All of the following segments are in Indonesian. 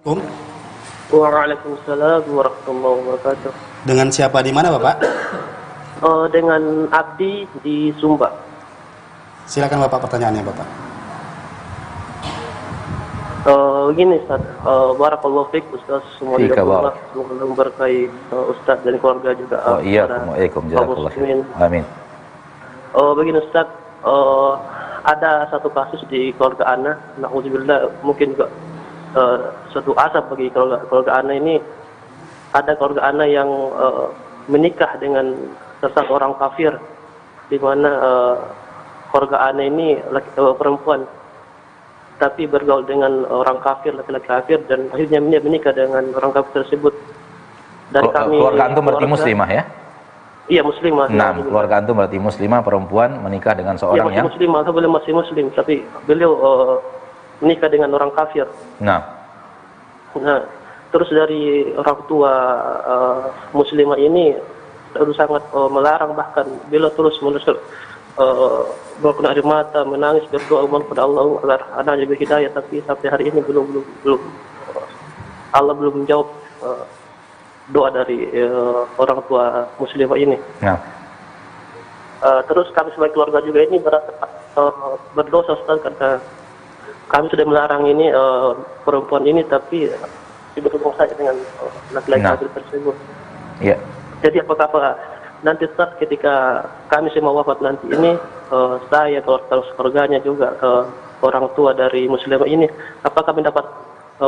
Waalaikumsalam warahmatullahi wabarakatuh. Dengan siapa di mana Bapak? Dengan Abdi di Sumba. Silakan Bapak, pertanyaannya Bapak. Gini Ustaz, barakallahu fiik Ustaz, semoga memberkahi Ustaz dan keluarga juga. Iya, jazakallahu khairan. Amin. Begini Ustaz, ada satu kasus di keluarga ana, na'udzubillah, mungkin juga suatu asap bagi keluarga ana ini. Ada keluarga ana yang menikah dengan salah orang kafir, di mana keluarga ana ini perempuan, tapi bergaul dengan orang kafir, laki-laki kafir, dan akhirnya dia menikah dengan orang kafir tersebut. Dan keluarga antum berarti muslimah ya? Iya, muslimah. Nah, keluarga antum berarti muslimah, perempuan menikah dengan seorang yang muslimah, atau beliau masih muslim, tapi beliau menikah dengan orang kafir. Nah, terus dari orang tua muslimah ini sangat melarang, bahkan beliau terus menerus berkena air mata, menangis, berdoa kepada Allah agar anaknya berhidayah, tapi sampai hari ini belum Allah belum menjawab doa dari orang tua muslimah ini. Nah. Terus kami sebagai keluarga juga ini berdosa Ustaz, karena kami sudah melarang ini perempuan ini, tapi berhubung saja dengan laki-laki tersebut. Iya. Jadi apakah nanti Ustaz ketika kami semua wafat nanti ini, saya keluarganya juga orang tua dari muslimah ini, apakah mendapat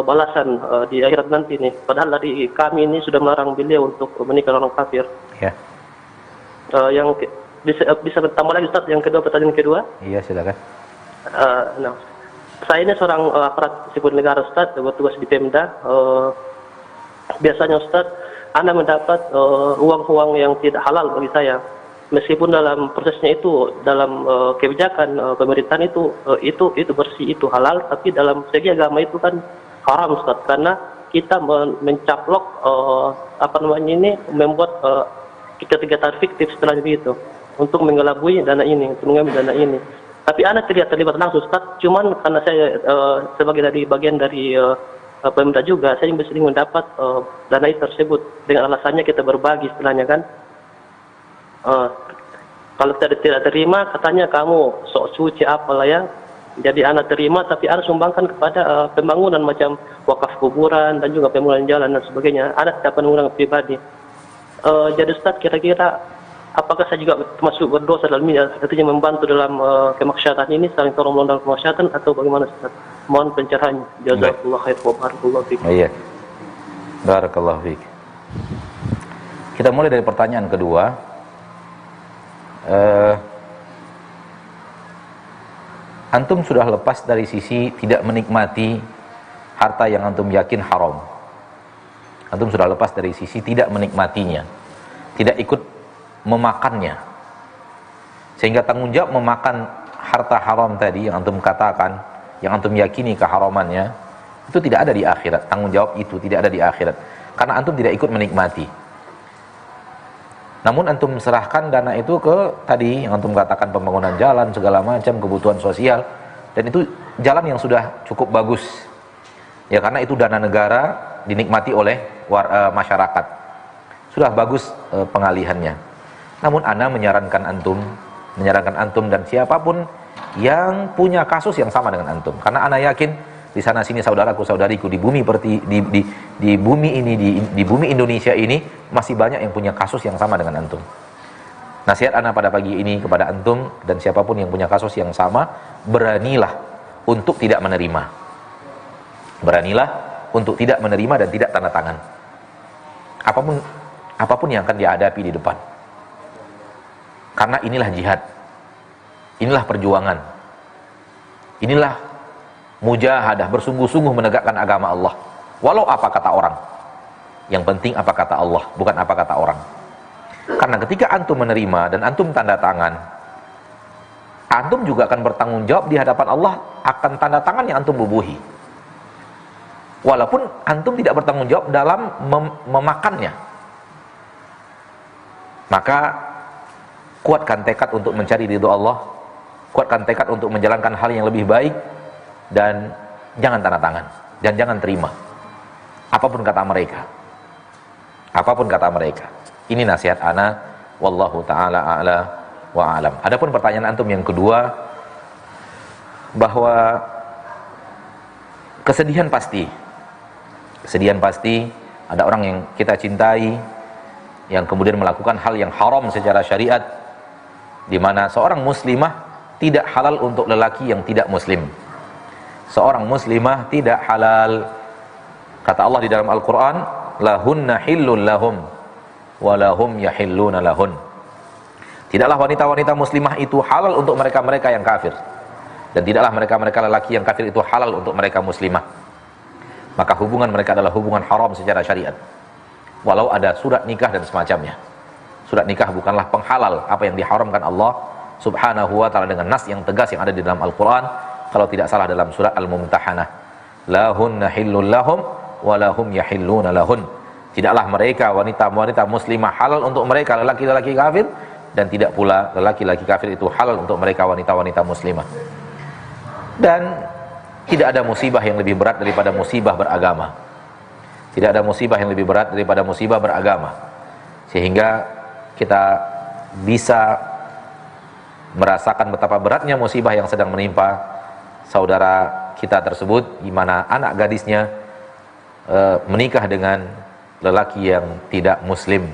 balasan di akhirat nanti nih? Padahal dari kami ini sudah melarang beliau untuk menikah orang kafir. Ya. Yang bisa bertambah lagi Ustaz, yang kedua, pertanyaan kedua? Iya, silakan. Nah, saya ini seorang aparat sipil negara Ustaz, bertugas di Pemda. Biasanya Ustaz, Anda mendapat uang-uang yang tidak halal bagi saya. Meskipun dalam prosesnya itu, dalam kebijakan pemerintahan itu bersih, itu halal, tapi dalam segi agama itu kan haram Ustaz, karena kita mencaplok membuat kegiatan fiktif setelah itu untuk mengelabui dana ini, untuk mengambil dana ini. Tapi Anda tidak terlibat langsung Ustaz, cuman karena saya sebagai bagian dari pemerintah juga, saya sering mendapat dana itu tersebut dengan alasannya kita berbagi istilahnya kan. Kalau tidak terima, katanya kamu sok suci apalah ya. Jadi anak terima, tapi Anda sumbangkan kepada pembangunan macam wakaf kuburan dan juga pembangunan jalan dan sebagainya. Anda tidak penggunaan pribadi. Jadi Ustaz, kira-kira apakah saya juga termasuk berdosa dalam ini, artinya membantu dalam kemaksiatan ini, saling tolong menolong dalam kemaksiatan, atau bagaimana Ustaz? Mohon pencerahannya. Jazakallahu khair wa barakallahu fiik. Iya. Barakallahu fiik. Kita mulai dari pertanyaan kedua. Antum sudah lepas dari sisi tidak menikmati harta yang antum yakin haram. Antum sudah lepas dari sisi tidak menikmatinya, tidak ikut memakannya, sehingga tanggung jawab memakan harta haram tadi yang antum katakan, yang antum yakini keharamannya, itu tidak ada di akhirat. Tanggung jawab itu tidak ada di akhirat, karena antum tidak ikut menikmati. Namun antum serahkan dana itu ke tadi yang antum katakan, pembangunan jalan, segala macam kebutuhan sosial, dan itu jalan yang sudah cukup bagus ya, karena itu dana negara, dinikmati oleh masyarakat, sudah bagus pengalihannya. Namun ana menyarankan antum dan siapapun yang punya kasus yang sama dengan antum, karena ana yakin di sana sini saudaraku-saudariku di bumi di bumi ini, di bumi Indonesia ini masih banyak yang punya kasus yang sama dengan antum. Nasihat ana pada pagi ini kepada antum dan siapapun yang punya kasus yang sama, beranilah untuk tidak menerima. Beranilah untuk tidak menerima dan tidak tanda tangan. Apapun yang akan dihadapi di depan. Karena inilah jihad. Inilah perjuangan. Inilah mujahadah, bersungguh-sungguh menegakkan agama Allah. Walau apa kata orang. Yang penting apa kata Allah, bukan apa kata orang. Karena ketika antum menerima dan antum tanda tangan, antum juga akan bertanggung jawab di hadapan Allah akan tanda tangan yang antum bubuhi. Walaupun antum tidak bertanggung jawab dalam memakannya. Maka kuatkan tekad untuk mencari ridho Allah, kuatkan tekad untuk menjalankan hal yang lebih baik, dan jangan tanda tangan dan jangan terima. apapun kata mereka. Apapun kata mereka. Ini nasihat ana, wallahu taala a'la wa a'lam. Adapun pertanyaan antum yang kedua, bahwa kesedihan pasti. Kesedihan pasti, ada orang yang kita cintai yang kemudian melakukan hal yang haram secara syariat, di mana seorang muslimah tidak halal untuk lelaki yang tidak muslim. Seorang muslimah tidak halal. Kata Allah di dalam Al-Qur'an, lahunna hillun lahum wa lahum yahilluna lahun. Tidaklah wanita-wanita muslimah itu halal untuk mereka-mereka yang kafir, dan tidaklah mereka-mereka lelaki yang kafir itu halal untuk mereka muslimah. Maka hubungan mereka adalah hubungan haram secara syariat, walau ada surat nikah dan semacamnya. Surat nikah bukanlah penghalal apa yang diharamkan Allah subhanahu wa ta'ala dengan nas yang tegas yang ada di dalam Al-Quran, kalau tidak salah dalam surat Al-Mumtahanah, lahunna hillun lahum wa lahum yahilluna lahun. Tidaklah mereka wanita-wanita muslimah halal untuk mereka lelaki-lelaki kafir, dan tidak pula lelaki-lelaki kafir itu halal untuk mereka wanita-wanita muslimah. Dan tidak ada musibah yang lebih berat daripada musibah beragama. Tidak ada musibah yang lebih berat daripada musibah beragama. Sehingga kita bisa merasakan betapa beratnya musibah yang sedang menimpa saudara kita tersebut, di mana anak gadisnya menikah dengan lelaki yang tidak muslim.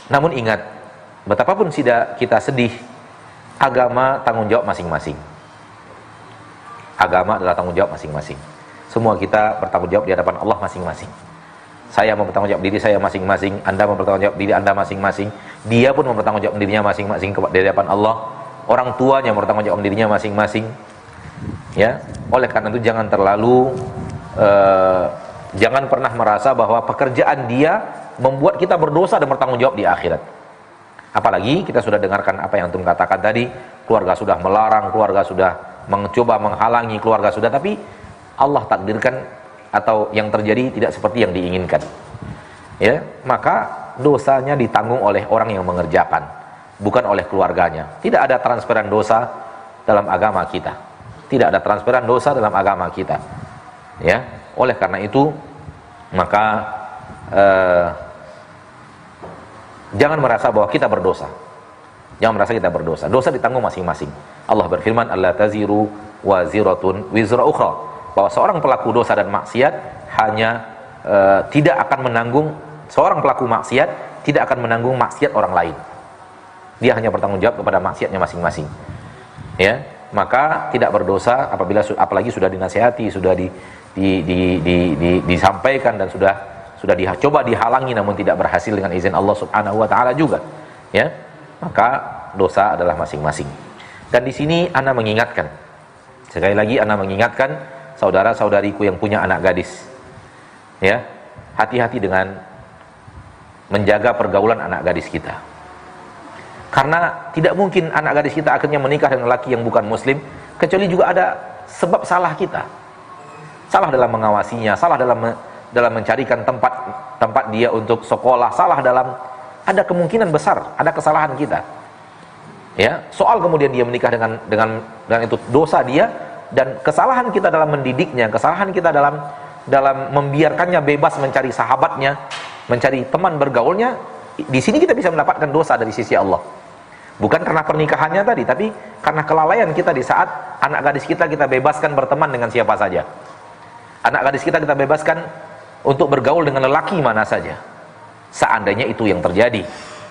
Namun ingat, betapapun kita sedih, agama tanggung jawab masing-masing. Agama adalah tanggung jawab masing-masing. Semua kita bertanggung jawab di hadapan Allah masing-masing. Saya mempertanggung jawab diri saya masing-masing, Anda mempertanggung jawab diri Anda masing-masing, dia pun mempertanggung jawab dirinya masing-masing di hadapan Allah. Orang tuanya mempertanggung jawab dirinya masing-masing. Ya, oleh karena itu jangan terlalu jangan pernah merasa bahwa pekerjaan dia membuat kita berdosa dan bertanggung jawab di akhirat. Apalagi kita sudah dengarkan apa yang antum katakan tadi, keluarga sudah melarang, keluarga sudah mencoba menghalangi, keluarga sudah, tapi Allah takdirkan atau yang terjadi tidak seperti yang diinginkan. Ya, maka dosanya ditanggung oleh orang yang mengerjakan, bukan oleh keluarganya. Tidak ada transferan dosa dalam agama kita. Tidak ada transferan dosa dalam agama kita. Ya, oleh karena itu maka jangan merasa bahwa kita berdosa. Jangan merasa kita berdosa. Dosa ditanggung masing-masing. Allah berfirman, alla taziru waziratun wizra ukhra, bahwa seorang pelaku dosa dan maksiat hanya tidak akan menanggung, seorang pelaku maksiat tidak akan menanggung maksiat orang lain. Dia hanya bertanggung jawab kepada maksiatnya masing-masing. Ya, maka tidak berdosa apabila apalagi sudah dinasihati, sudah disampaikan dan sudah coba dihalangi namun tidak berhasil dengan izin Allah Subhanahu wa taala juga. Ya, maka dosa adalah masing-masing. Dan di sini ana mengingatkan, sekali lagi ana mengingatkan saudara-saudariku yang punya anak gadis, ya, hati-hati dengan menjaga pergaulan anak gadis kita. Karena tidak mungkin anak gadis kita akhirnya menikah dengan lelaki yang bukan muslim, kecuali juga ada sebab salah kita. Salah dalam mengawasinya, salah dalam mencarikan tempat dia untuk sekolah, salah dalam, ada kemungkinan besar ada kesalahan kita. Ya, soal kemudian dia menikah dengan itu dosa dia, dan kesalahan kita dalam mendidiknya, kesalahan kita dalam membiarkannya bebas mencari sahabatnya, mencari teman bergaulnya. Di sini kita bisa mendapatkan dosa dari sisi Allah. Bukan karena pernikahannya tadi, tapi karena kelalaian kita di saat anak gadis kita bebaskan berteman dengan siapa saja. Anak gadis kita bebaskan untuk bergaul dengan lelaki mana saja. Seandainya itu yang terjadi,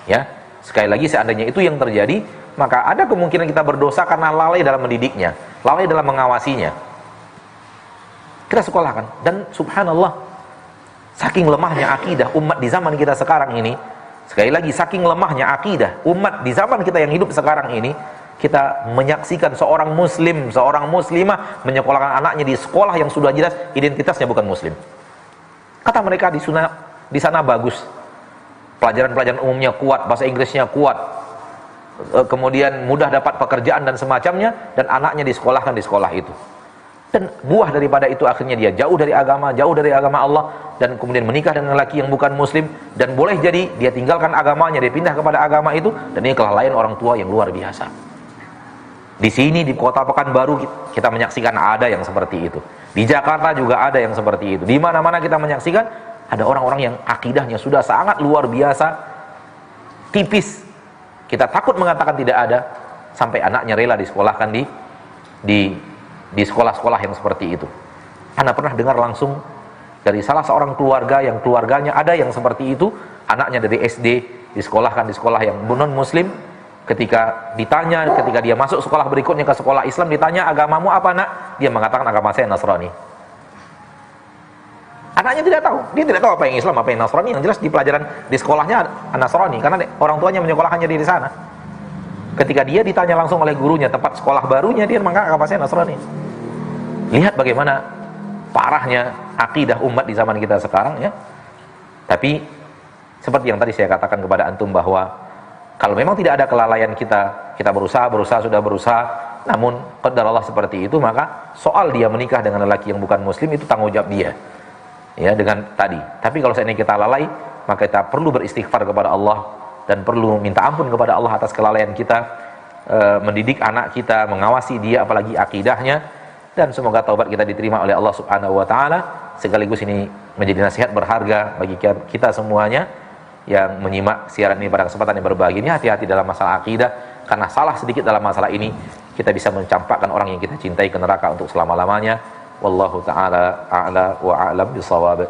ya. Sekali lagi, seandainya itu yang terjadi, maka ada kemungkinan kita berdosa karena lalai dalam mendidiknya, lalai dalam mengawasinya. Kita sekolahkan, dan subhanallah, saking lemahnya akidah umat di zaman kita sekarang ini. Sekali lagi, saking lemahnya akidah umat di zaman kita yang hidup sekarang ini, kita menyaksikan seorang muslim, seorang muslimah menyekolahkan anaknya di sekolah yang sudah jelas identitasnya bukan muslim. Kata mereka di sana bagus, pelajaran-pelajaran umumnya kuat, bahasa Inggrisnya kuat, kemudian mudah dapat pekerjaan dan semacamnya, dan anaknya disekolahkan di sekolah itu. Dan buah daripada itu akhirnya dia jauh dari agama Allah, dan kemudian menikah dengan lelaki yang bukan muslim, dan boleh jadi dia tinggalkan agamanya, dia pindah kepada agama itu, dan ini kelalaian orang tua yang luar biasa. Di sini di kota Pekanbaru kita menyaksikan ada yang seperti itu. Di Jakarta juga ada yang seperti itu. Di mana-mana kita menyaksikan ada orang-orang yang akidahnya sudah sangat luar biasa, tipis. Kita takut mengatakan tidak ada, sampai anaknya rela disekolahkan di sekolah-sekolah yang seperti itu. Anda pernah dengar langsung dari salah seorang keluarga yang keluarganya ada yang seperti itu, anaknya dari SD disekolahkan di sekolah yang non muslim. Ketika ditanya, ketika dia masuk sekolah berikutnya ke sekolah Islam, ditanya agamamu apa nak? Dia mengatakan agama saya Nasrani. Anaknya tidak tahu, dia tidak tahu apa yang Islam, apa yang Nasrani. Yang jelas di pelajaran di sekolahnya Nasrani, karena orang tuanya menyekolahkannya di sana. Ketika dia ditanya langsung oleh gurunya tempat sekolah barunya, dia mengatakan agama saya Nasrani. Lihat bagaimana parahnya akidah umat di zaman kita sekarang ya. Tapi seperti yang tadi saya katakan kepada antum bahwa kalau memang tidak ada kelalaian kita berusaha, sudah berusaha, namun qadar Allah seperti itu, maka soal dia menikah dengan lelaki yang bukan muslim itu tanggung jawab dia. Ya, dengan tadi. Tapi kalau seandainya kita lalai, maka kita perlu beristighfar kepada Allah dan perlu minta ampun kepada Allah atas kelalaian kita, mendidik anak kita, mengawasi dia apalagi akidahnya, dan semoga taubat kita diterima oleh Allah Subhanahu wa taala. Sekaligus ini menjadi nasihat berharga bagi kita semuanya yang menyimak siaran ini pada kesempatan yang berbahagia ini. Hati-hati dalam masalah akidah, karena salah sedikit dalam masalah ini kita bisa mencampakkan orang yang kita cintai ke neraka untuk selama-lamanya. Wallahu taala a'la wa a'lam bisawab.